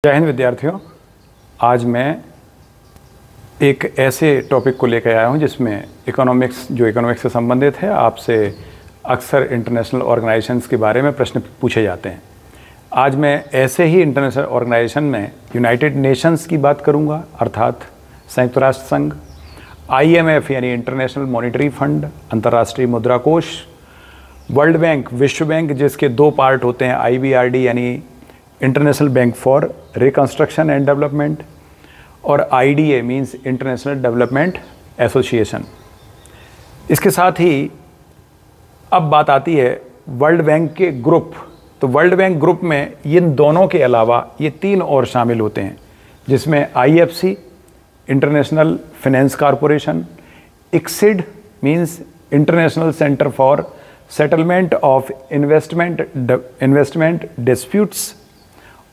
जय हिंद विद्यार्थियों। आज मैं एक ऐसे टॉपिक को लेकर आया हूं जिसमें इकोनॉमिक्स से संबंधित है। आपसे अक्सर इंटरनेशनल ऑर्गेनाइजेशंस के बारे में प्रश्न पूछे जाते हैं। आज मैं ऐसे ही इंटरनेशनल ऑर्गेनाइजेशन में यूनाइटेड नेशंस की बात करूंगा, अर्थात संयुक्त राष्ट्र संघ, IMF यानी इंटरनेशनल मॉनिटरी फंड, अंतर्राष्ट्रीय मुद्रा कोष, वर्ल्ड बैंक, विश्व बैंक, जिसके दो पार्ट होते हैं, IBRD यानी international bank for reconstruction and development, और IDA means international development association. इसके साथ ही अब बात आती है वर्ल्ड बैंक के ग्रुप। तो वर्ल्ड बैंक ग्रुप में इन दोनों के अलावा ये तीन और शामिल होते हैं, जिसमें IFC international finance corporation, ICSID means international centre for settlement of investment disputes,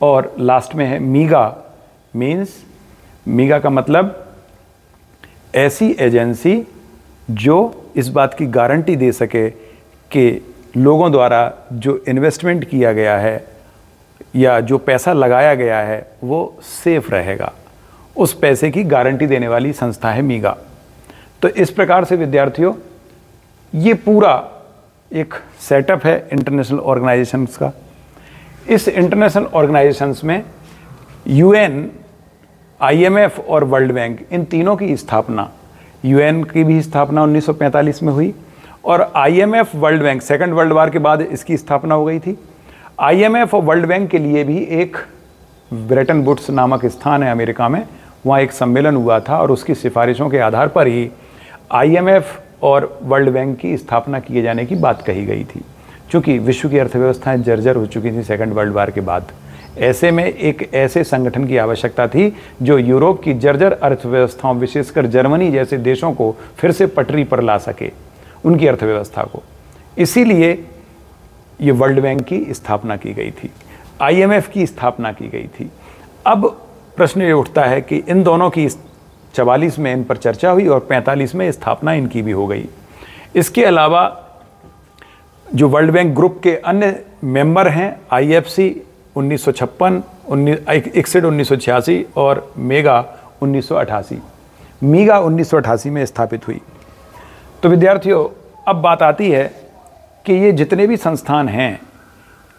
और लास्ट में है मीगा मींस, मीगा का मतलब ऐसी एजेंसी जो इस बात की गारंटी दे सके कि लोगों द्वारा जो इन्वेस्टमेंट किया गया है या जो पैसा लगाया गया है वो सेफ रहेगा, उस पैसे की गारंटी देने वाली संस्था है मीगा। तो इस प्रकार से विद्यार्थियों ये पूरा एक सेटअप है इंटरनेशनल ऑर्गेनाइजेशंस का। इस इंटरनेशनल ऑर्गेनाइजेशंस में UN, IMF और वर्ल्ड बैंक, इन तीनों की स्थापना, UN की भी स्थापना 1945 में हुई, और IMF world bank second world war के बाद इसकी स्थापना हो गई थी। IMF और वर्ल्ड बैंक के लिए भी एक ब्रेटन वुड्स नामक स्थान है अमेरिका में, वहाँ एक सम्मेलन हुआ था और उसकी सिफारिशों के आधार पर ही IMF और वर्ल्ड बैंक की स्थापना किए जाने की बात कही गई थी। क्योंकि विश्व की अर्थव्यवस्थाएं जर्जर हो चुकी थी सेकेंड वर्ल्ड वार के बाद, ऐसे में एक ऐसे संगठन की आवश्यकता थी जो यूरोप की जर्जर अर्थव्यवस्थाओं, विशेषकर जर्मनी जैसे देशों को फिर से पटरी पर ला सके, उनकी अर्थव्यवस्था को। इसीलिए ये वर्ल्ड बैंक की स्थापना की गई थी, IMF की स्थापना की गई थी। अब प्रश्न ये उठता है कि इन दोनों की 44 में इन पर चर्चा हुई और 45 में स्थापना इनकी भी हो गई। इसके अलावा जो वर्ल्ड बैंक ग्रुप के अन्य मेंबर हैं, IFC 1956, ICSID 1986 और मेगा 1988। मीगा 1988 में स्थापित हुई। तो विद्यार्थियों अब बात आती है कि ये जितने भी संस्थान हैं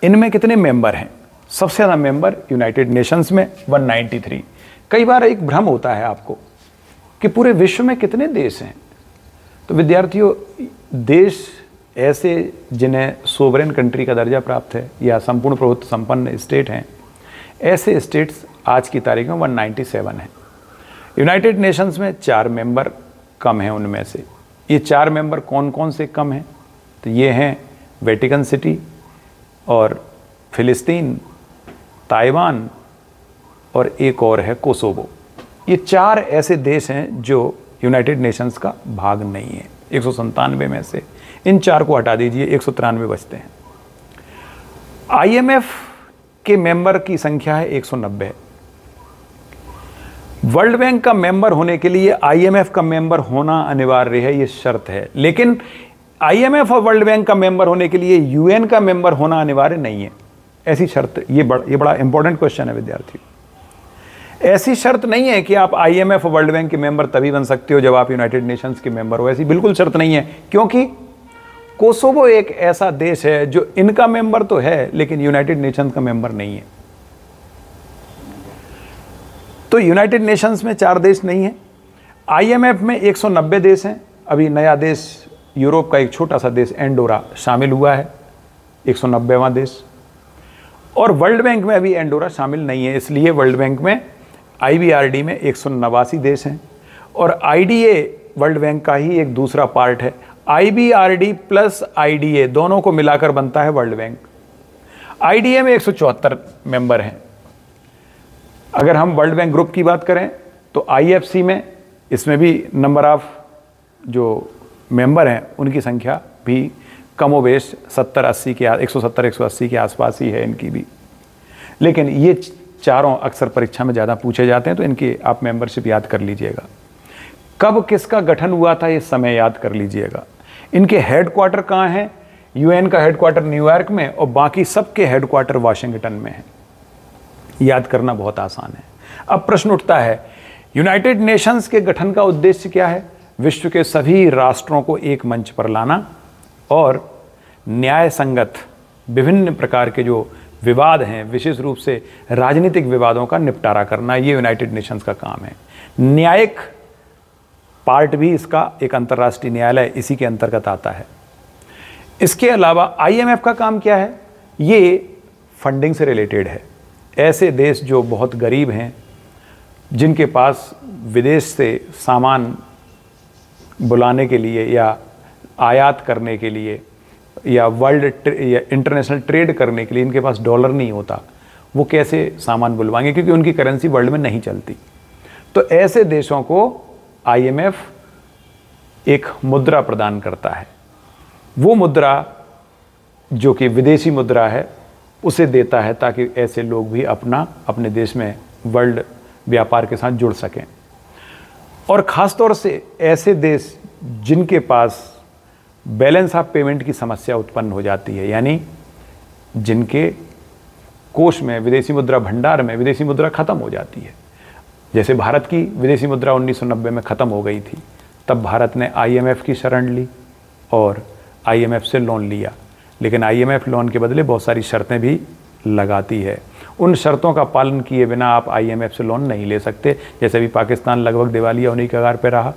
इनमें कितने मेंबर हैं। सबसे ज़्यादा मेंबर यूनाइटेड नेशंस में 193। कई बार एक भ्रम होता है आपको कि पूरे विश्व में कितने देश हैं। तो विद्यार्थियों देश ऐसे जिन्हें सोवरेन कंट्री का दर्जा प्राप्त है या संपूर्ण प्रभुत्व संपन्न स्टेट हैं, ऐसे स्टेट्स आज की तारीख में 197 हैं। यूनाइटेड नेशंस में 4 मेंबर कम हैं। उनमें से ये 4 मेंबर कौन कौन से कम हैं? तो ये हैं वेटिकन सिटी और फिलिस्तीन, ताइवान और एक और है कोसोवो। ये 4 ऐसे देश हैं जो यूनाइटेड नेशंस का भाग नहीं है। 197 में से इन 4 को हटा दीजिए, 193 बचते हैं। IMF के मेंबर की संख्या है 190। वर्ल्ड बैंक का मेंबर होने के लिए IMF का मेंबर होना अनिवार्य है, ये शर्त है। लेकिन IMF और वर्ल्ड बैंक का मेंबर होने के लिए UN का मेंबर होना अनिवार्य नहीं है, ऐसी शर्त। ये बड़ा इंपॉर्टेंट क्वेश्चन है विद्यार्थी। ऐसी शर्त नहीं है कि आप IMF और वर्ल्ड बैंक के मेंबर तभी बन सकते हो जब आप यूनाइटेड नेशंस के मेंबर हो, ऐसी बिल्कुल शर्त नहीं है। क्योंकि कोसोवो एक ऐसा देश है जो इनका मेंबर तो है लेकिन यूनाइटेड नेशंस का मेंबर नहीं है। तो यूनाइटेड नेशंस में 4 देश नहीं है। IMF में 190 देश हैं। अभी नया देश, यूरोप का एक छोटा सा देश एंडोरा शामिल हुआ है, 190वां देश। और वर्ल्ड बैंक में अभी एंडोरा शामिल नहीं है, इसलिए वर्ल्ड बैंक में IBRD में 189 देश हैं। और IDA वर्ल्ड बैंक का ही एक दूसरा पार्ट है। IBRD प्लस IDA दोनों को मिलाकर बनता है वर्ल्ड बैंक। IDA में 174 मेंबर हैं। अगर हम वर्ल्ड बैंक ग्रुप की बात करें तो IFC में, इसमें भी नंबर ऑफ जो मेंबर हैं उनकी संख्या भी कमोबेश 70-80 के 170-180 के आसपास ही है इनकी भी। लेकिन ये चारों अक्सर परीक्षा में ज़्यादा पूछे जाते हैं, तो इनकी आप मेंबरशिप याद कर लीजिएगा। कब किसका गठन हुआ था ये समय याद कर लीजिएगा। इनके हेडक्वार्टर कहाँ हैं? UN का हेडक्वार्टर न्यूयॉर्क में और बाकी सबके हेडक्वार्टर वाशिंगटन में है। याद करना बहुत आसान है। अब प्रश्न उठता है, यूनाइटेड नेशंस के गठन का उद्देश्य क्या है? विश्व के सभी राष्ट्रों को एक मंच पर लाना और न्याय संगत विभिन्न प्रकार के जो विवाद हैं, विशेष रूप से राजनीतिक विवादों का निपटारा करना, ये यूनाइटेड नेशंस का काम है। न्यायिक पार्ट भी इसका एक अंतर्राष्ट्रीय न्यायालय इसी के अंतर्गत आता है। इसके अलावा IMF का काम क्या है? ये फंडिंग से रिलेटेड है। ऐसे देश जो बहुत गरीब हैं, जिनके पास विदेश से सामान बुलाने के लिए या आयात करने के लिए या या इंटरनेशनल ट्रेड करने के लिए इनके पास डॉलर नहीं होता, वो कैसे सामान बुलवाएंगे, क्योंकि उनकी करेंसी वर्ल्ड में नहीं चलती। तो ऐसे देशों को IMF एक मुद्रा प्रदान करता है। वो मुद्रा जो कि विदेशी मुद्रा है उसे देता है ताकि ऐसे लोग भी अपने देश में वर्ल्ड व्यापार के साथ जुड़ सकें। और ख़ास तौर से ऐसे देश जिनके पास बैलेंस ऑफ पेमेंट की समस्या उत्पन्न हो जाती है, यानी जिनके कोष में, विदेशी मुद्रा भंडार में विदेशी मुद्रा ख़त्म हो जाती है। जैसे भारत की विदेशी मुद्रा 1990 में ख़त्म हो गई थी, तब भारत ने IMF की शरण ली और IMF से लोन लिया। लेकिन IMF लोन के बदले बहुत सारी शर्तें भी लगाती है। उन शर्तों का पालन किए बिना आप IMF से लोन नहीं ले सकते। जैसे भी पाकिस्तान लगभग दिवालिया होने की कगार पर रहा।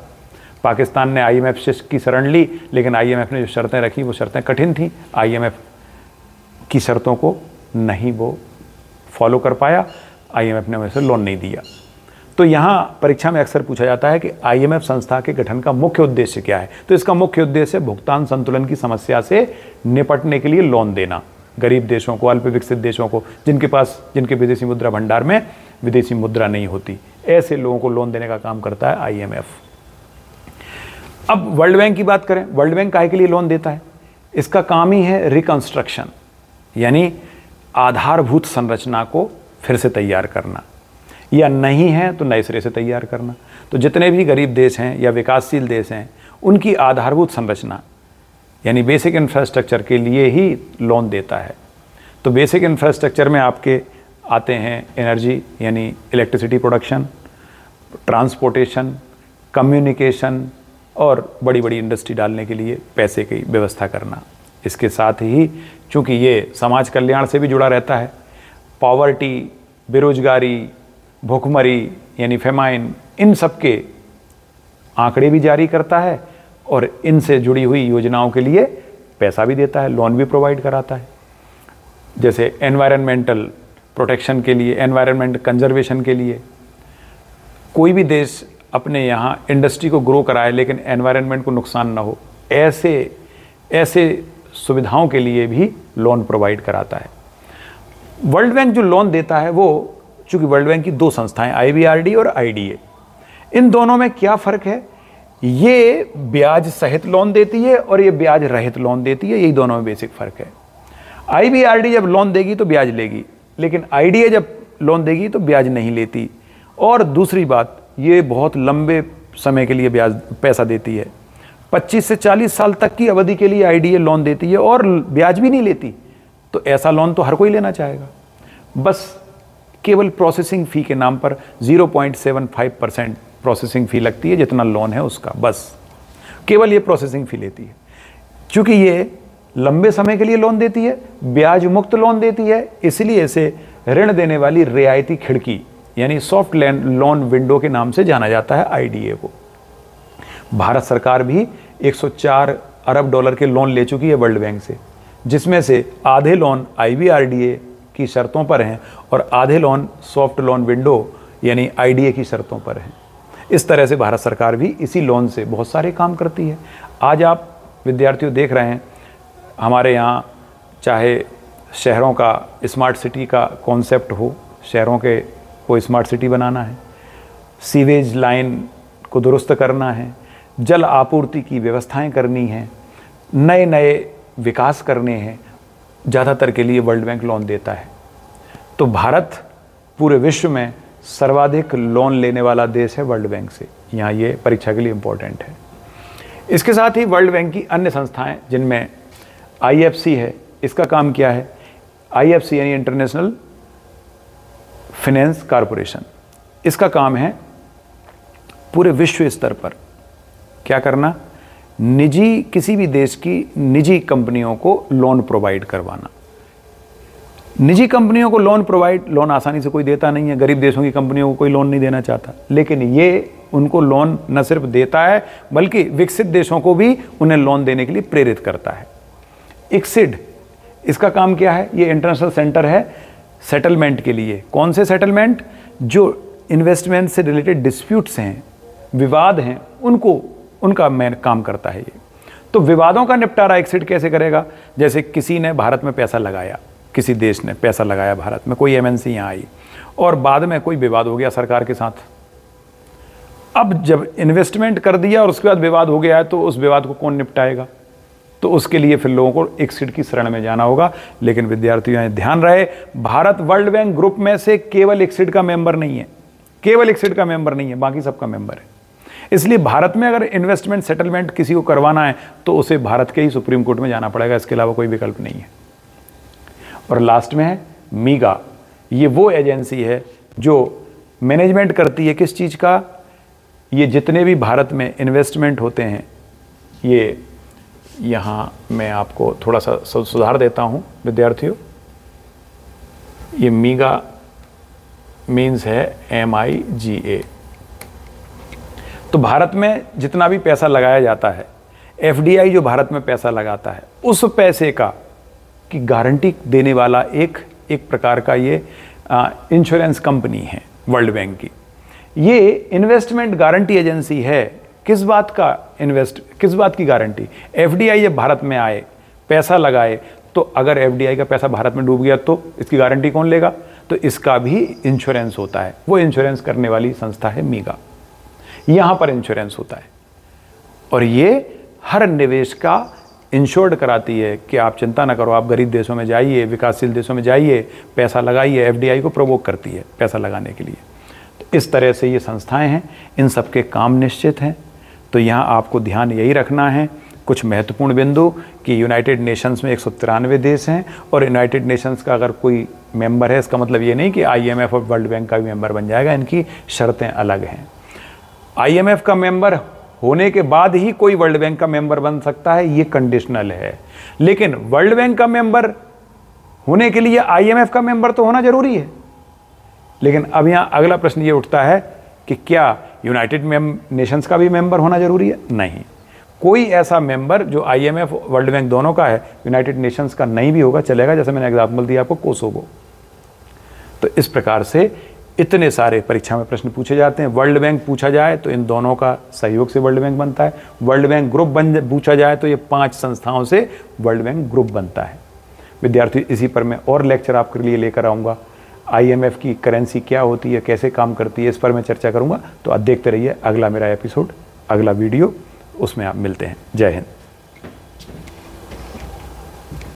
पाकिस्तान ने IMF से की शरण ली, लेकिन IMF ने जो शर्तें रखी वो शर्तें कठिन थीं। IMF की शर्तों को नहीं वो फॉलो कर पाया, IMF ने वैसे लोन नहीं दिया। तो यहाँ परीक्षा में अक्सर पूछा जाता है कि IMF संस्था के गठन का मुख्य उद्देश्य क्या है? तो इसका मुख्य उद्देश्य भुगतान संतुलन की समस्या से निपटने के लिए लोन देना गरीब देशों को, अल्प विकसित देशों को, जिनके विदेशी मुद्रा भंडार में विदेशी मुद्रा नहीं होती। ऐसे लोगों को लोन देने का काम करता है IMF। अब वर्ल्ड बैंक की बात करें। वर्ल्ड बैंक काहे के लिए लोन देता है? इसका काम ही है रिकंस्ट्रक्शन, यानी आधारभूत संरचना को फिर से तैयार करना, या नहीं है तो नए सिरे से तैयार करना। तो जितने भी गरीब देश हैं या विकासशील देश हैं, उनकी आधारभूत संरचना यानी बेसिक इंफ्रास्ट्रक्चर के लिए ही लोन देता है। तो बेसिक इंफ्रास्ट्रक्चर में आपके आते हैं एनर्जी यानी इलेक्ट्रिसिटी प्रोडक्शन, ट्रांसपोर्टेशन, कम्युनिकेशन और बड़ी बड़ी इंडस्ट्री डालने के लिए पैसे की व्यवस्था करना। इसके साथ ही चूँकि ये समाज कल्याण से भी जुड़ा रहता है, पॉवर्टी, बेरोजगारी, भूखमरी यानी फेमाइन, इन सब के आंकड़े भी जारी करता है और इनसे जुड़ी हुई योजनाओं के लिए पैसा भी देता है, लोन भी प्रोवाइड कराता है। जैसे एनवायरनमेंटल प्रोटेक्शन के लिए, एनवायरनमेंट कंजर्वेशन के लिए, कोई भी देश अपने यहाँ इंडस्ट्री को ग्रो कराए लेकिन एनवायरनमेंट को नुकसान ना हो, ऐसे सुविधाओं के लिए भी लोन प्रोवाइड कराता है। वर्ल्ड बैंक जो लोन देता है वो, चूँकि वर्ल्ड बैंक की दो संस्थाएं IBRD और IDA, इन दोनों में क्या फ़र्क है? ये ब्याज सहित लोन देती है और ये ब्याज रहित लोन देती है, यही दोनों में बेसिक फ़र्क है। IBRD जब लोन देगी तो ब्याज लेगी, लेकिन IDA जब लोन देगी तो ब्याज नहीं लेती। और दूसरी बात, ये बहुत लंबे समय के लिए पैसा देती है। 25 से 40 साल तक की अवधि के लिए IDA लोन देती है और ब्याज भी नहीं लेती। तो ऐसा लोन तो हर कोई लेना चाहेगा। बस केवल प्रोसेसिंग फ़ी के नाम पर 0.75% प्रोसेसिंग फ़ी लगती है, जितना लोन है उसका, बस केवल ये प्रोसेसिंग फ़ी लेती है। चूँकि ये लंबे समय के लिए लोन देती है, ब्याज मुक्त लोन देती है, इसलिए इसे ऋण देने वाली रियायती खिड़की यानी सॉफ्ट लोन विंडो के नाम से जाना जाता है IDA को। भारत सरकार भी 104 अरब डॉलर के लोन ले चुकी है वर्ल्ड बैंक से, जिसमें से आधे लोन IBRDA की शर्तों पर हैं और आधे लोन सॉफ्ट लोन विंडो यानी IDA की शर्तों पर हैं। इस तरह से भारत सरकार भी इसी लोन से बहुत सारे काम करती है। आज आप विद्यार्थियों देख रहे हैं, हमारे यहाँ चाहे शहरों का स्मार्ट सिटी का कॉन्सेप्ट हो, शहरों के को स्मार्ट सिटी बनाना है, सीवेज लाइन को दुरुस्त करना है, जल आपूर्ति की व्यवस्थाएं करनी हैं, नए नए विकास करने हैं, ज़्यादातर के लिए वर्ल्ड बैंक लोन देता है। तो भारत पूरे विश्व में सर्वाधिक लोन लेने वाला देश है वर्ल्ड बैंक से। यहाँ ये परीक्षा के लिए इम्पोर्टेंट है। इसके साथ ही वर्ल्ड बैंक की अन्य संस्थाएं, जिनमें IFC है, इसका काम क्या है? IFC यानी इंटरनेशनल फाइनेंस कॉरपोरेशन, इसका काम है पूरे विश्व स्तर पर क्या करना, निजी, किसी भी देश की निजी कंपनियों को लोन प्रोवाइड करवाना। निजी कंपनियों को लोन आसानी से कोई देता नहीं है, गरीब देशों की कंपनियों को कोई लोन नहीं देना चाहता, लेकिन ये उनको लोन न सिर्फ देता है बल्कि विकसित देशों को भी उन्हें लोन देने के लिए प्रेरित करता है। ICSID, इसका काम क्या है, ये इंटरनेशनल सेंटर है सेटलमेंट के लिए। कौन से सेटलमेंट, जो इन्वेस्टमेंट से रिलेटेड डिस्प्यूट्स हैं, विवाद हैं, उनका मेन काम करता है ये। तो विवादों का निपटारा ICSID कैसे करेगा, जैसे किसी ने भारत में पैसा लगाया, किसी देश ने पैसा लगाया भारत में, कोई MNC यहाँ आई और बाद में कोई विवाद हो गया सरकार के साथ। अब जब इन्वेस्टमेंट कर दिया और उसके बाद विवाद हो गया है तो उस विवाद को कौन निपटाएगा, तो उसके लिए फिर लोगों को ICSID की शरण में जाना होगा। लेकिन विद्यार्थियों यहाँ ध्यान रहे, भारत वर्ल्ड बैंक ग्रुप में से केवल ICSID का मेंबर नहीं है, केवल ICSID का मेंबर नहीं है, बाकी सबका मेंबर है। इसलिए भारत में अगर इन्वेस्टमेंट सेटलमेंट किसी को करवाना है तो उसे भारत के ही सुप्रीम कोर्ट में जाना पड़ेगा, इसके अलावा कोई विकल्प नहीं है। और लास्ट में है MIGA, ये वो एजेंसी है जो मैनेजमेंट करती है किस चीज़ का, ये जितने भी भारत में इन्वेस्टमेंट होते हैं, ये यहाँ मैं आपको थोड़ा सा सुधार देता हूँ विद्यार्थियों, ये MIGA मीन्स है MIGA। तो भारत में जितना भी पैसा लगाया जाता है, FDI जो भारत में पैसा लगाता है, उस पैसे का की गारंटी देने वाला एक प्रकार का ये इंश्योरेंस कंपनी है वर्ल्ड बैंक की। ये इन्वेस्टमेंट गारंटी एजेंसी है। किस बात की गारंटी, FDI जब भारत में आए, पैसा लगाए, तो अगर FDI का पैसा भारत में डूब गया तो इसकी गारंटी कौन लेगा, तो इसका भी इंश्योरेंस होता है। वो इंश्योरेंस करने वाली संस्था है MIGA, यहाँ पर इंश्योरेंस होता है और ये हर निवेश का इंश्योर्ड कराती है कि आप चिंता ना करो, आप गरीब देशों में जाइए, विकासशील देशों में जाइए, पैसा लगाइए। FDI को प्रोवोक करती है पैसा लगाने के लिए। तो इस तरह से ये संस्थाएं हैं, इन सबके काम निश्चित हैं। तो यहाँ आपको ध्यान यही रखना है कुछ महत्वपूर्ण बिंदु कि यूनाइटेड नेशंस में 193 देश हैं और यूनाइटेड नेशंस का अगर कोई मेंबर है, इसका मतलब ये नहीं कि IMF और वर्ल्ड बैंक का भी मेंबर बन जाएगा, इनकी शर्तें अलग हैं। IMF का मेंबर होने के बाद ही कोई वर्ल्ड बैंक का मेंबर बन सकता है, ये कंडीशनल है। लेकिन वर्ल्ड बैंक का मेंबर होने के लिए IMF का मेंबर तो होना जरूरी है। लेकिन अब यहां अगला प्रश्न ये उठता है कि क्या यूनाइटेड नेशंस का भी मेंबर होना जरूरी है? नहीं, कोई ऐसा मेंबर जो IMF वर्ल्ड बैंक दोनों का है, यूनाइटेड नेशंस का नहीं भी होगा, चलेगा। जैसे मैंने एग्जाम्पल दिया आपको कोसोवो। तो इस प्रकार से इतने सारे परीक्षा में प्रश्न पूछे जाते हैं। वर्ल्ड बैंक पूछा जाए तो इन दोनों का सहयोग से वर्ल्ड बैंक बनता है। वर्ल्ड बैंक ग्रुप पूछा जाए तो ये 5 संस्थाओं से वर्ल्ड बैंक ग्रुप बनता है। विद्यार्थी, इसी पर मैं और लेक्चर आपके लिए लेकर आऊँगा। IMF की करेंसी क्या होती है, कैसे काम करती है, इस पर मैं चर्चा करूँगा। तो आप देखते रहिए अगला मेरा एपिसोड, अगला वीडियो, उसमें आप मिलते हैं। जय हिंद।